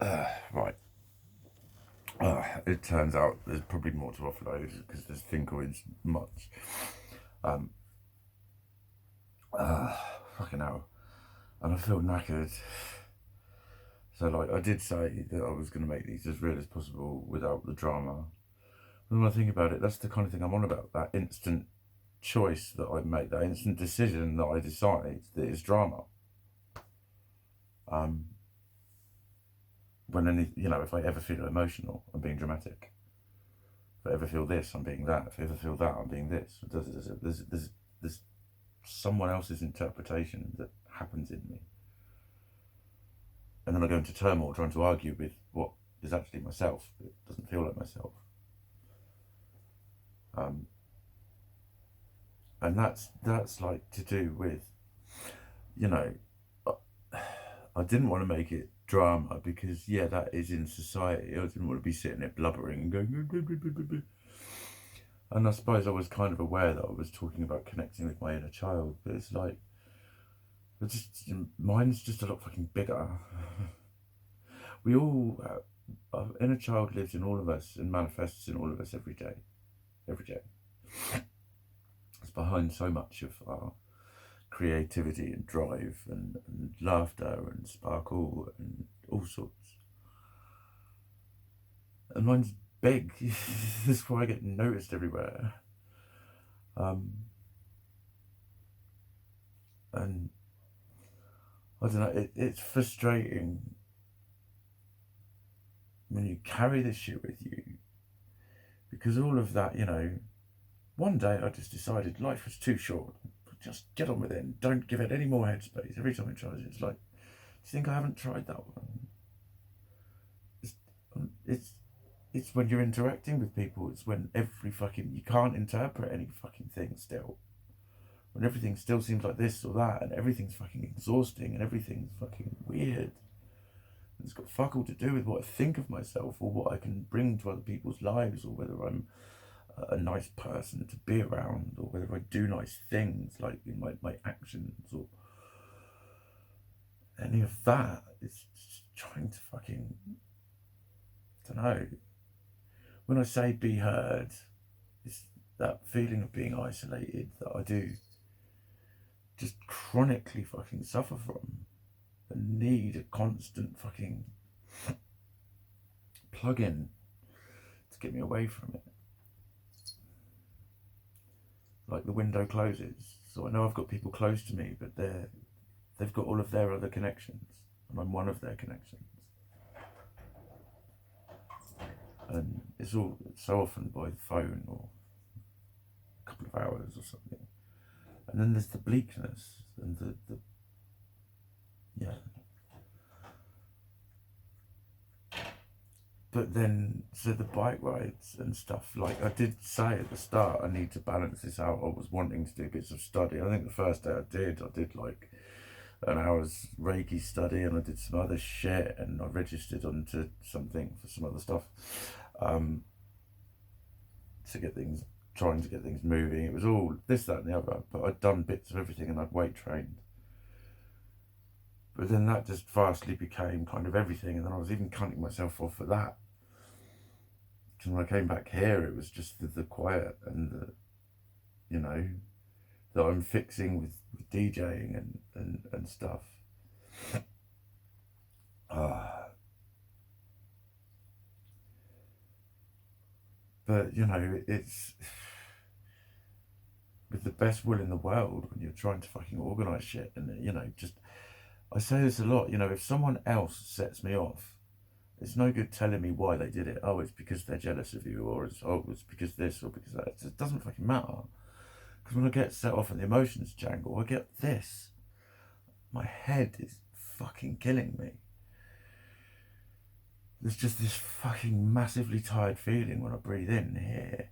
Right. It turns out there's probably more to offload because this thing coins much. Um, Fucking hell. And I feel knackered. So, like, I did say that I was going to make these as real as possible without the drama. And when I think about it, that's the kind of thing I'm on about. That instant choice that I make, that instant decision that I decide that is drama. Um, if I ever feel emotional, I'm being dramatic. If I ever feel this, I'm being that. If I ever feel that, I'm being this. There's someone else's interpretation that happens in me. And then I go into turmoil trying to argue with what is actually myself. It doesn't feel like myself. Um, and that's like to do with, you know, I didn't want to make it drama because, yeah, that is in society. I didn't want to be sitting there blubbering and going. And I suppose I was kind of aware that I was talking about connecting with my inner child, but it's like, mine's just a lot fucking bigger. We all, our inner child lives in all of us and manifests in all of us every day. Every day. It's behind so much of our creativity and drive and laughter and sparkle and all sorts. And mine's big. That's why I get noticed everywhere. And I don't know, it's frustrating when you carry this shit with you because all of that, one day I just decided life was too short. Just get on with it and don't give it any more headspace. Every time I try it, it's like, do you think I haven't tried that one? It's, it's when you're interacting with people, it's when you can't interpret any fucking thing still. When everything still seems like this or that, and everything's fucking exhausting, and everything's fucking weird. And it's got fuck all to do with what I think of myself, or what I can bring to other people's lives, or whether I'm a nice person to be around, or whether I do nice things, like in my actions, or any of that. It's just trying to fucking, I don't know. When I say be heard, it's that feeling of being isolated that I do just chronically fucking suffer from and need a constant fucking plug in to get me away from it. Like the window closes, so I know I've got people close to me, but they've got all of their other connections, and I'm one of their connections. And it's all so often by the phone or a couple of hours or something. And then there's the bleakness and the yeah. But then, so the bike rides and stuff, like I did say at the start, I need to balance this out. I was wanting to do bits of study. I think the first day I did like an hour's Reiki study, and I did some other shit, and I registered onto something for some other stuff, to get things, trying to get things moving. It was all this, that, and the other, but I'd done bits of everything, and I'd weight trained. But then that just vastly became kind of everything, and then I was even cutting myself off for that. Because when I came back here, it was just the quiet and you know, that I'm fixing with DJing and stuff. But it's with the best will in the world when you're trying to fucking organise shit, and just I say this a lot. If someone else sets me off, it's no good telling me why they did it. Oh, it's because they're jealous of you, or it's because this, or because that. It doesn't fucking matter. Because when I get set off and the emotions jangle, I get this. My head is fucking killing me. There's just this fucking massively tired feeling when I breathe in here.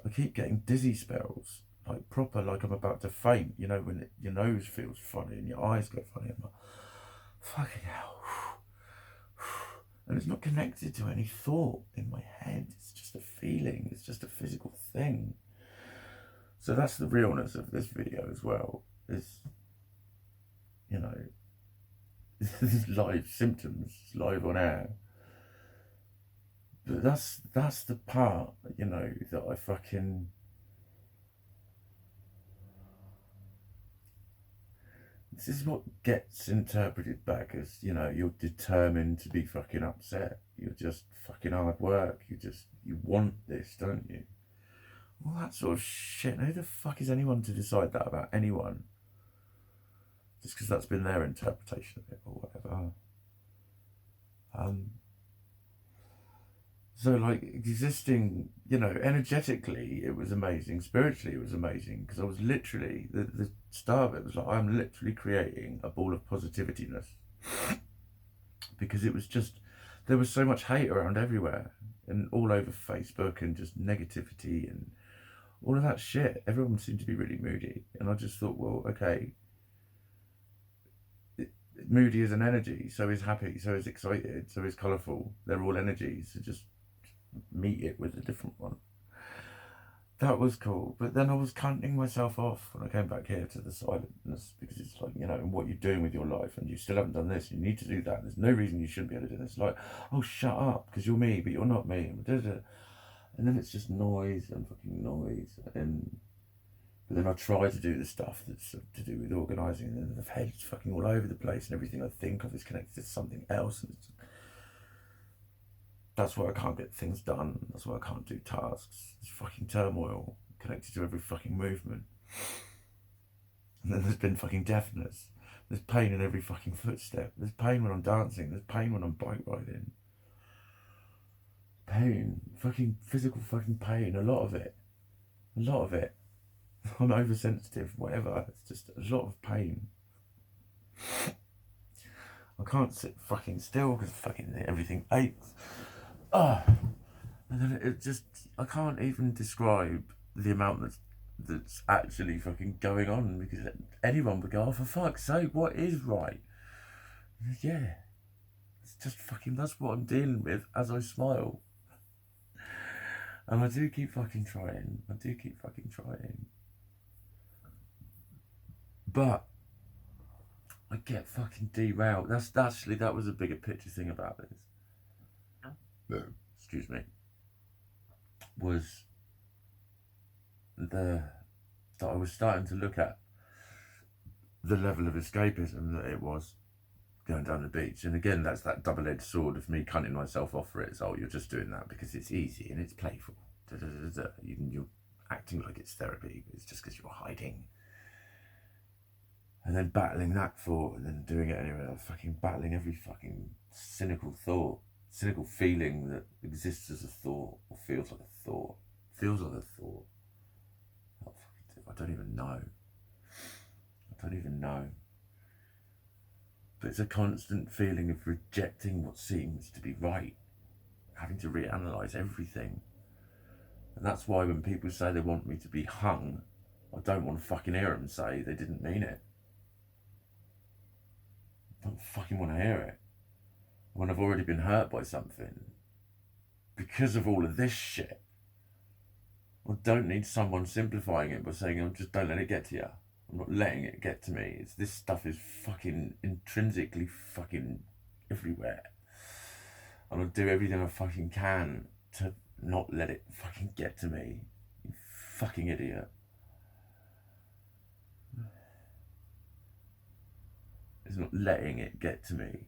I keep getting dizzy spells, like proper, like I'm about to faint. When your nose feels funny and your eyes go funny. I'm like, fucking hell. And it's not connected to any thought in my head. It's just a feeling. It's just a physical thing. So that's the realness of this video as well. Is, live symptoms, live on air. But that's the part, you know, that I fucking... This is what gets interpreted back as, you know, you're determined to be fucking upset. You're just fucking hard work. You want this, don't you? All that sort of shit. Who the fuck is anyone to decide that about anyone? Just because that's been their interpretation of it or whatever. So, like, existing, you know, energetically, it was amazing. Spiritually, it was amazing. Because I was literally, the start of it was like, I'm literally creating a ball of positivityness. Because it was just, there was so much hate around everywhere. And all over Facebook and just negativity and all of that shit. Everyone seemed to be really moody. And I just thought, well, okay, moody is an energy. So is happy. So is excited. So is colourful. They're all energies. So just meet it with a different one. That was cool. But then I was counting myself off when I came back here to the silentness, because it's like, you know, what you're doing with your life, and you still haven't done this, you need to do that, there's no reason you shouldn't be able to do this. Like, oh, shut up, because you're me, but you're not me. And then it's just noise and fucking noise. But then I try to do the stuff that's to do with organising, and then the head's fucking all over the place, and everything I think of is connected to something else. And that's why I can't get things done. That's why I can't do tasks. It's fucking turmoil connected to every fucking movement. And then there's been fucking deafness. There's pain in every fucking footstep. There's pain when I'm dancing. There's pain when I'm bike riding. Pain. Fucking physical fucking pain. A lot of it. A lot of it. I'm oversensitive, whatever. It's just a lot of pain. I can't sit fucking still because fucking everything aches. And then it just, I can't even describe the amount that's actually fucking going on, because anyone would go, oh, for fuck's sake, what is right? Yeah, it's just fucking, that's what I'm dealing with as I smile. And I do keep fucking trying. But I get fucking derailed. That was a bigger picture thing about this. Excuse me. Was that I was starting to look at the level of escapism that it was going down the beach. And again, that's that double-edged sword of me cutting myself off for it. It's, oh, you're just doing that because it's easy and it's playful. You're acting like it's therapy, but it's just because you're hiding. And then battling that thought, and then doing it anyway, fucking battling every fucking cynical thought, cynical feeling that exists as a thought, or feels like a thought. I don't even know. But it's a constant feeling of rejecting what seems to be right, having to reanalyse everything. And that's why when people say they want me to be hung, I don't want to fucking hear them say they didn't mean it. I don't fucking want to hear it. When I've already been hurt by something, because of all of this shit, I don't need someone simplifying it by saying, oh, just don't let it get to you. I'm not letting it get to me. This stuff is fucking intrinsically fucking everywhere. And I'll do everything I fucking can to not let it fucking get to me. You fucking idiot. It's not letting it get to me.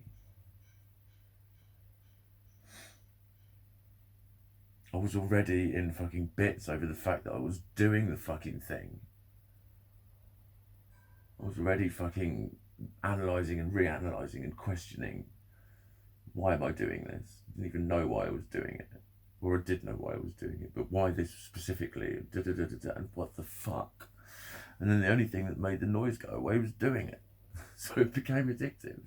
I was already in fucking bits over the fact that I was doing the fucking thing. I was already fucking analysing and reanalysing and questioning, why am I doing this? I didn't even know why I was doing it. Or I did know why I was doing it, but why this specifically? And what the fuck? And then the only thing that made the noise go away was doing it. So it became addictive.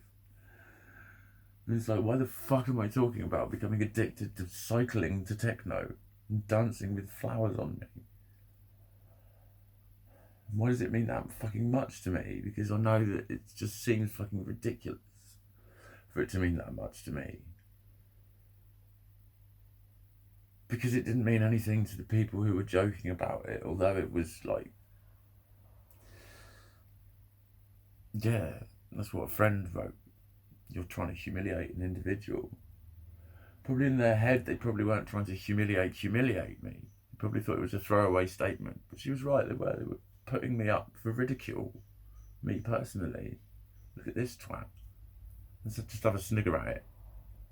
And it's like, why the fuck am I talking about becoming addicted to cycling to techno and dancing with flowers on me? Why does it mean that fucking much to me? Because I know that it just seems fucking ridiculous for it to mean that much to me. Because it didn't mean anything to the people who were joking about it, although it was like, yeah, that's what a friend wrote. you're trying to humiliate an individual. Probably in their head, they probably weren't trying to humiliate me. They probably thought it was a throwaway statement. But she was right, they were putting me up for ridicule. Me personally. Look at this twat. Let's just have a snigger at it.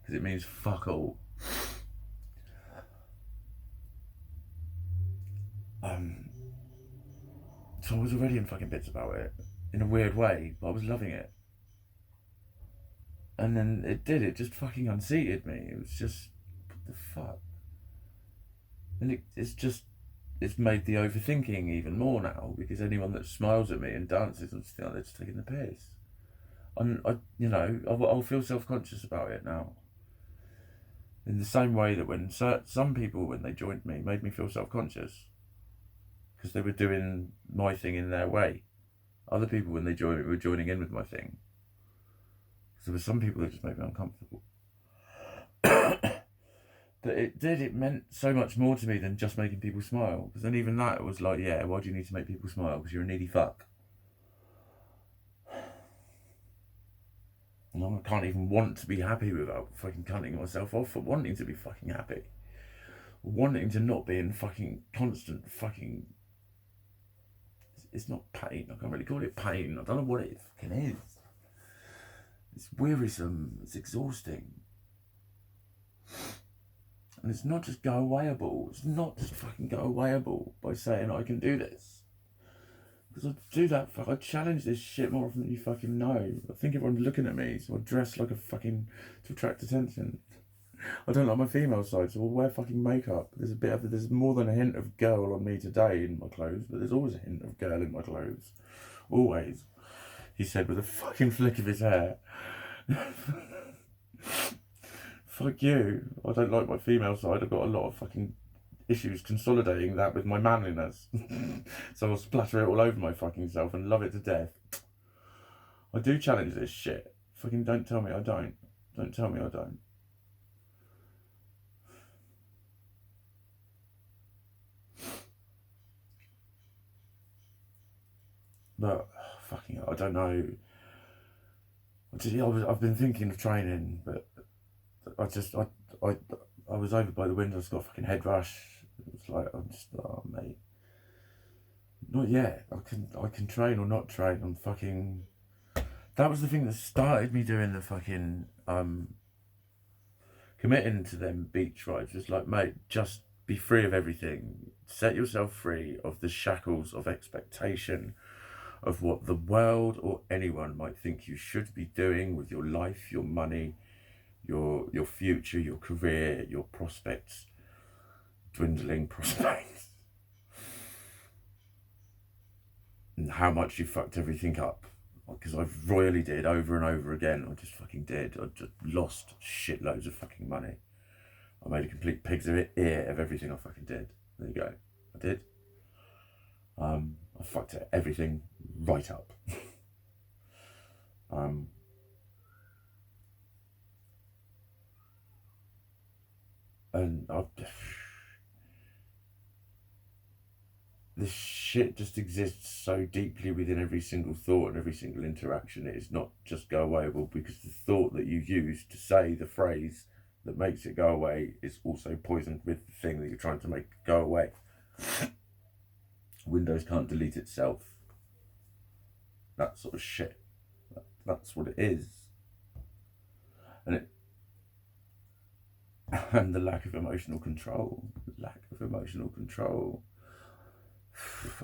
Because it means fuck all. So I was already in fucking bits about it. In a weird way, but I was loving it. And then it just fucking unseated me. It was just, what the fuck? And it's made the overthinking even more now, because anyone that smiles at me and dances, I just think they're just taking the piss. And I'll feel self-conscious about it now. In the same way that when some people, when they joined me, made me feel self-conscious because they were doing my thing in their way. Other people, when they joined me, were joining in with my thing. So there were some people that just made me uncomfortable. But it meant so much more to me than just making people smile. Because then even that, it was like, yeah, why do you need to make people smile? Because you're a needy fuck. And I can't even want to be happy without fucking cutting myself off for wanting to be fucking happy. Wanting to not be in fucking constant fucking... It's not pain. I can't really call it pain. I don't know what it fucking is. It's wearisome. It's exhausting. And it's not just go-awayable. It's not just fucking go-awayable by saying I can do this. Because I do that, I challenge this shit more often than you fucking know. I think everyone's looking at me, so I dress like a fucking... to attract attention. I don't like my female side, so I'll wear fucking makeup. There's more than a hint of girl on me today in my clothes, but there's always a hint of girl in my clothes. Always. He said with a fucking flick of his hair. Fuck you. I don't like my female side. I've got a lot of fucking issues consolidating that with my manliness. So I'll splatter it all over my fucking self and love it to death. I do challenge this shit. Fucking don't tell me I don't. Don't tell me I don't. But fucking hell, I don't know. I've been thinking of training, but I was over by the window. I just got a fucking head rush. It was like, I'm just, oh mate, not yet. I can train or not train. I'm fucking. That was the thing that started me doing the fucking committing to them beach rides. Was like, mate, just be free of everything. Set yourself free of the shackles of expectation, of what the world or anyone might think you should be doing with your life, your money, your future, your career, your prospects, dwindling prospects, and how much you fucked everything up. Because I royally did over and over again. I just fucking did. I just lost shitloads of fucking money. I made a complete pig's ear of everything I fucking did. There you go. I did. I fucked everything right up. And this shit just exists so deeply within every single thought and every single interaction. It is not just go awayable, because the thought that you use to say the phrase that makes it go away is also poisoned with the thing that you're trying to make go away. Windows can't delete itself. That sort of shit. That's what it is. And the lack of emotional control.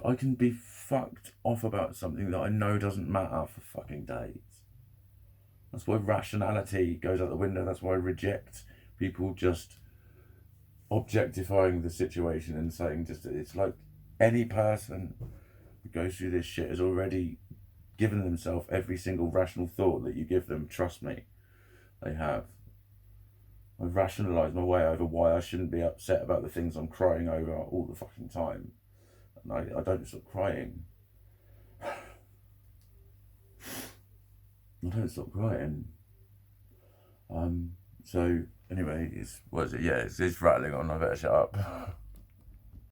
I can be fucked off about something that I know doesn't matter for fucking days. That's why rationality goes out the window. That's why I reject people just objectifying the situation and saying it's like any person who goes through this shit has already given themselves every single rational thought that you give them. Trust me, they have. I've rationalised my way over why I shouldn't be upset about the things I'm crying over all the fucking time. And I don't stop crying. I don't stop crying. So anyway, it's rattling on. I better shut up.